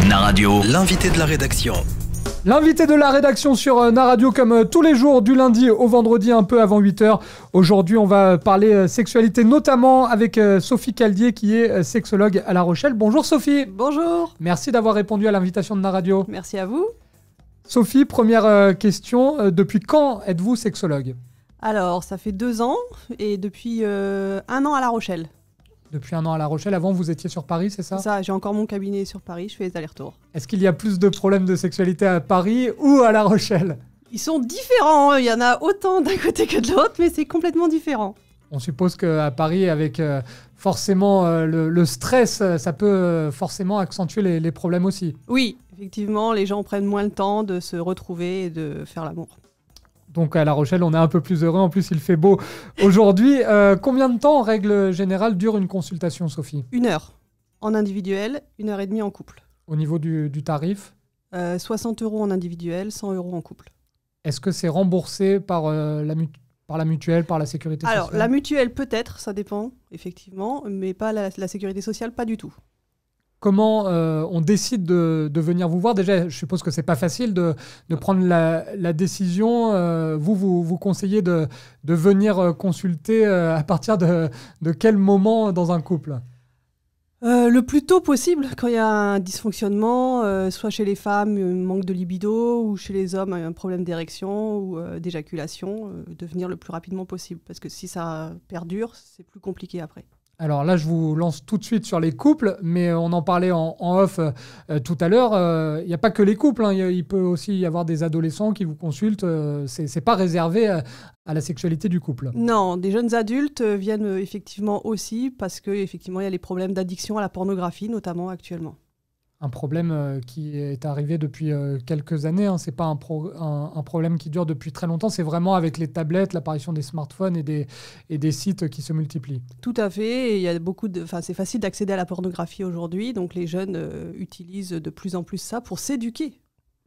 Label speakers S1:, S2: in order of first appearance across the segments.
S1: Naradio, l'invité de la rédaction.
S2: L'invité de la rédaction sur Naradio comme tous les jours du lundi au vendredi un peu avant 8h. Aujourd'hui, on va parler sexualité notamment avec Sophie Caldier qui est sexologue à La Rochelle. Bonjour Sophie.
S3: Bonjour.
S2: Merci d'avoir répondu à l'invitation de Naradio.
S3: Merci à vous.
S2: Sophie, première question. Depuis quand êtes-vous sexologue ?
S3: Alors, ça fait 2 ans et depuis 1 an à La Rochelle.
S2: Depuis 1 an à La Rochelle. Avant, vous étiez sur Paris, c'est ça ?
S3: C'est ça, j'ai encore mon cabinet sur Paris, je fais les allers-retours.
S2: Est-ce qu'il y a plus de problèmes de sexualité à Paris ou à La Rochelle ?
S3: Ils sont différents, il y en a autant d'un côté que de l'autre, mais c'est complètement différent.
S2: On suppose qu'à Paris, avec forcément le stress, ça peut forcément accentuer les problèmes aussi.
S3: Oui, effectivement, les gens prennent moins le temps de se retrouver et de faire l'amour.
S2: Donc à La Rochelle, on est un peu plus heureux. En plus, il fait beau aujourd'hui. Combien de temps, en règle générale, dure une consultation, Sophie ?
S3: 1 heure en individuel, 1h30 en couple.
S2: Au niveau du tarif ?
S3: 60 € en individuel, 100 € en couple.
S2: Est-ce que c'est remboursé par la mutuelle, par la sécurité sociale ?
S3: Alors, la mutuelle peut-être, ça dépend, effectivement, mais pas la sécurité sociale, pas du tout.
S2: Comment on décide de venir vous voir ? Déjà, je suppose que c'est pas facile de prendre la décision. Vous conseillez de venir consulter à partir de quel moment dans un couple ?
S3: Le plus tôt possible, quand il y a un dysfonctionnement, soit chez les femmes, un manque de libido, ou chez les hommes, un problème d'érection ou d'éjaculation, de venir le plus rapidement possible. Parce que si ça perdure, c'est plus compliqué après.
S2: Alors là, je vous lance tout de suite sur les couples, mais on en parlait en off tout à l'heure. Il n'y a pas que les couples, hein. Il peut aussi y avoir des adolescents qui vous consultent. C'est pas réservé à la sexualité du couple.
S3: Non, des jeunes adultes viennent effectivement aussi parce qu'effectivement, il y a les problèmes d'addiction à la pornographie, notamment actuellement. Un
S2: problème qui est arrivé depuis quelques années. Hein. Ce n'est pas un problème qui dure depuis très longtemps. C'est vraiment avec les tablettes, l'apparition des smartphones et des sites qui se multiplient.
S3: Tout à fait. Et il y a c'est facile d'accéder à la pornographie aujourd'hui. Donc les jeunes utilisent de plus en plus ça pour s'éduquer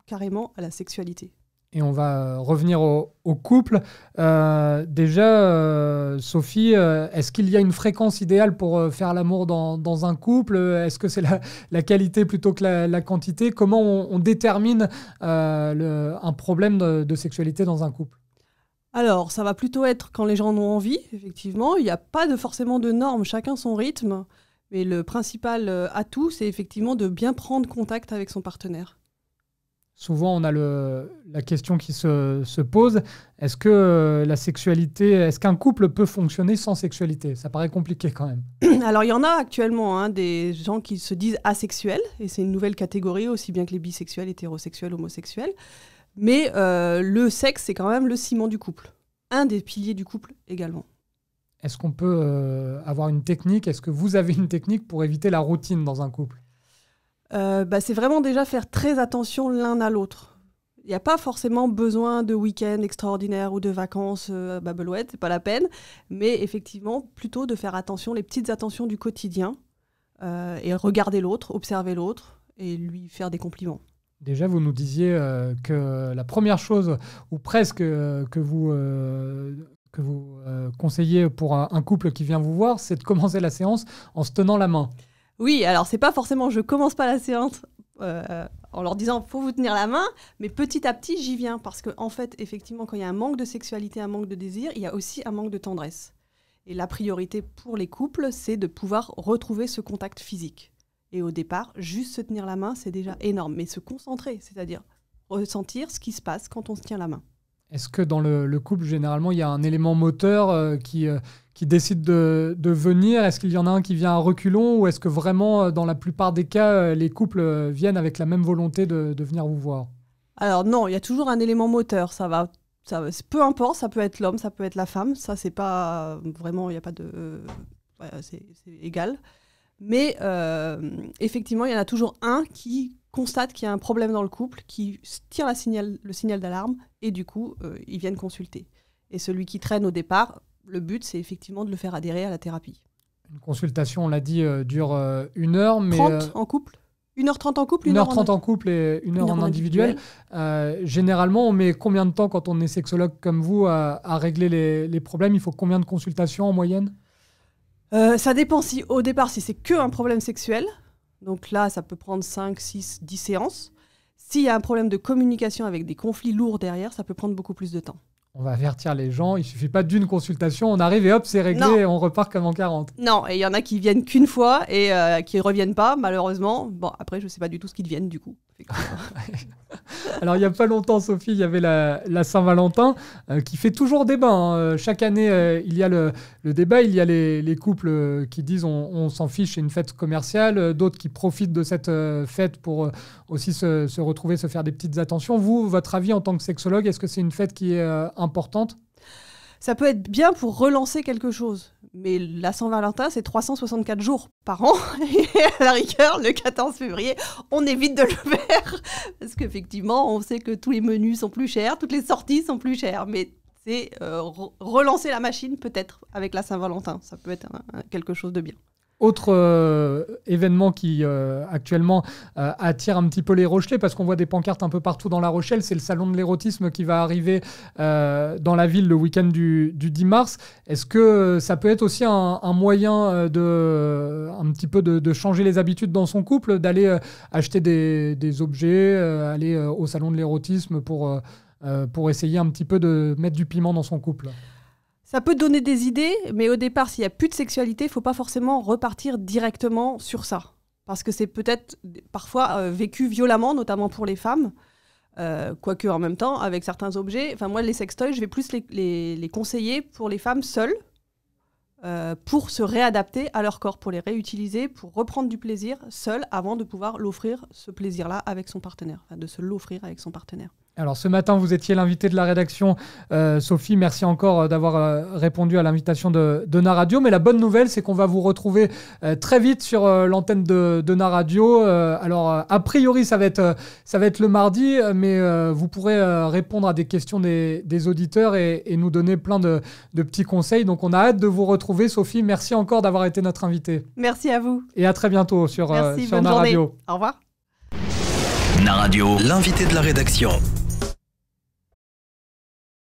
S3: carrément à la sexualité.
S2: Et on va revenir au couple. Déjà, Sophie, est-ce qu'il y a une fréquence idéale pour faire l'amour dans un couple ? Est-ce que c'est la qualité plutôt que la quantité ? Comment on détermine un problème de sexualité dans un couple ?
S3: Alors, ça va plutôt être quand les gens en ont envie, effectivement. Il n'y a pas forcément de normes, chacun son rythme. Mais le principal atout, c'est effectivement de bien prendre contact avec son partenaire.
S2: Souvent, on a la question qui se pose, est-ce qu'un couple peut fonctionner sans sexualité ? Ça paraît compliqué quand même.
S3: Alors, il y en a actuellement des gens qui se disent asexuels, et c'est une nouvelle catégorie, aussi bien que les bisexuels, hétérosexuels, homosexuels. Mais le sexe, c'est quand même le ciment du couple. Un des piliers du couple également.
S2: Est-ce qu'on peut avoir une technique ? Est-ce que vous avez une technique pour éviter la routine dans un couple ?
S3: C'est vraiment déjà faire très attention l'un à l'autre. Il n'y a pas forcément besoin de week-end extraordinaires ou de vacances babelouettes, c'est pas la peine. Mais effectivement, plutôt de faire attention, les petites attentions du quotidien, et regarder l'autre, observer l'autre et lui faire des compliments.
S2: Déjà, vous nous disiez que la première chose, ou presque, que vous conseillez pour un couple qui vient vous voir, c'est de commencer la séance en se tenant la main.
S3: Oui, alors c'est pas forcément je commence pas la séance en leur disant faut vous tenir la main, mais petit à petit j'y viens parce que en fait effectivement quand il y a un manque de sexualité, un manque de désir, il y a aussi un manque de tendresse. Et la priorité pour les couples, c'est de pouvoir retrouver ce contact physique. Et au départ, juste se tenir la main, c'est déjà énorme, mais se concentrer, c'est-à-dire ressentir ce qui se passe quand on se tient la main.
S2: Est-ce que dans le couple, généralement, il y a un élément moteur qui décide de venir ? Est-ce qu'il y en a un qui vient à reculons ? Ou est-ce que vraiment, dans la plupart des cas, les couples viennent avec la même volonté de venir vous voir ?
S3: Alors non, il y a toujours un élément moteur. Peu importe, ça peut être l'homme, ça peut être la femme. Ça, c'est pas vraiment, il n'y a pas de... c'est égal. Mais effectivement, il y en a toujours un qui constate qu'il y a un problème dans le couple, qui tire le signal d'alarme, et du coup, ils viennent consulter. Et celui qui traîne au départ, le but, c'est effectivement de le faire adhérer à la thérapie.
S2: Une consultation, on l'a dit, dure 1 heure. Mais
S3: 30 en couple 1h30 en couple,
S2: 1h30 en couple et 1 heure en individuel. Généralement, on met combien de temps quand on est sexologue comme vous à régler les problèmes ? Il faut combien de consultations en moyenne ?
S3: Ça dépend au départ si c'est qu'un problème sexuel. Donc là, ça peut prendre 5, 6, 10 séances. S'il y a un problème de communication avec des conflits lourds derrière, ça peut prendre beaucoup plus de temps.
S2: On va avertir les gens, il suffit pas d'une consultation, on arrive et hop, c'est réglé et on repart comme en 40.
S3: Non, et il y en a qui viennent qu'une fois et qui reviennent pas, malheureusement. Bon, après, je sais pas du tout ce qu'ils deviennent du coup.
S2: Alors, il n'y a pas longtemps, Sophie, il y avait la Saint-Valentin qui fait toujours débat. Hein. Chaque année, il y a le débat. Il y a les couples qui disent on s'en fiche, c'est une fête commerciale. D'autres qui profitent de cette fête pour aussi se retrouver, se faire des petites attentions. Vous, votre avis en tant que sexologue, est-ce que c'est une fête qui est importante ?
S3: Ça peut être bien pour relancer quelque chose. Mais la Saint-Valentin, c'est 364 jours par an. Et à la rigueur, le 14 février, on évite de le faire. Parce qu'effectivement, on sait que tous les menus sont plus chers, toutes les sorties sont plus chères. Mais c'est relancer la machine peut-être avec la Saint-Valentin. Ça peut être quelque chose de bien.
S2: Autre événement qui actuellement attire un petit peu les Rochelais, parce qu'on voit des pancartes un peu partout dans La Rochelle, c'est le salon de l'érotisme qui va arriver dans la ville le week-end du 10 mars. Est-ce que ça peut être aussi un moyen un petit peu de changer les habitudes dans son couple, d'aller acheter des objets, aller au salon de l'érotisme pour essayer un petit peu de mettre du piment dans son couple ?
S3: Ça peut donner des idées, mais au départ, s'il n'y a plus de sexualité, il ne faut pas forcément repartir directement sur ça. Parce que c'est peut-être parfois vécu violemment, notamment pour les femmes, quoique en même temps, avec certains objets. Enfin, moi, les sextoys, je vais plus les conseiller pour les femmes seules, pour se réadapter à leur corps, pour les réutiliser, pour reprendre du plaisir seul, avant de pouvoir l'offrir, ce plaisir-là, avec son partenaire, enfin, de se l'offrir avec son partenaire.
S2: Alors ce matin, vous étiez l'invité de la rédaction. Sophie, merci encore d'avoir répondu à l'invitation de Naradio. Mais la bonne nouvelle, c'est qu'on va vous retrouver très vite sur l'antenne de Naradio. Alors a priori, ça va être le mardi, mais vous pourrez répondre à des questions des auditeurs et nous donner plein de petits conseils. Donc on a hâte de vous retrouver. Sophie, merci encore d'avoir été notre invitée.
S3: Merci à vous.
S2: Et à très bientôt sur
S3: Merci, bonne
S2: Naradio.
S3: journée. Au revoir.
S1: Naradio, l'invité de la rédaction.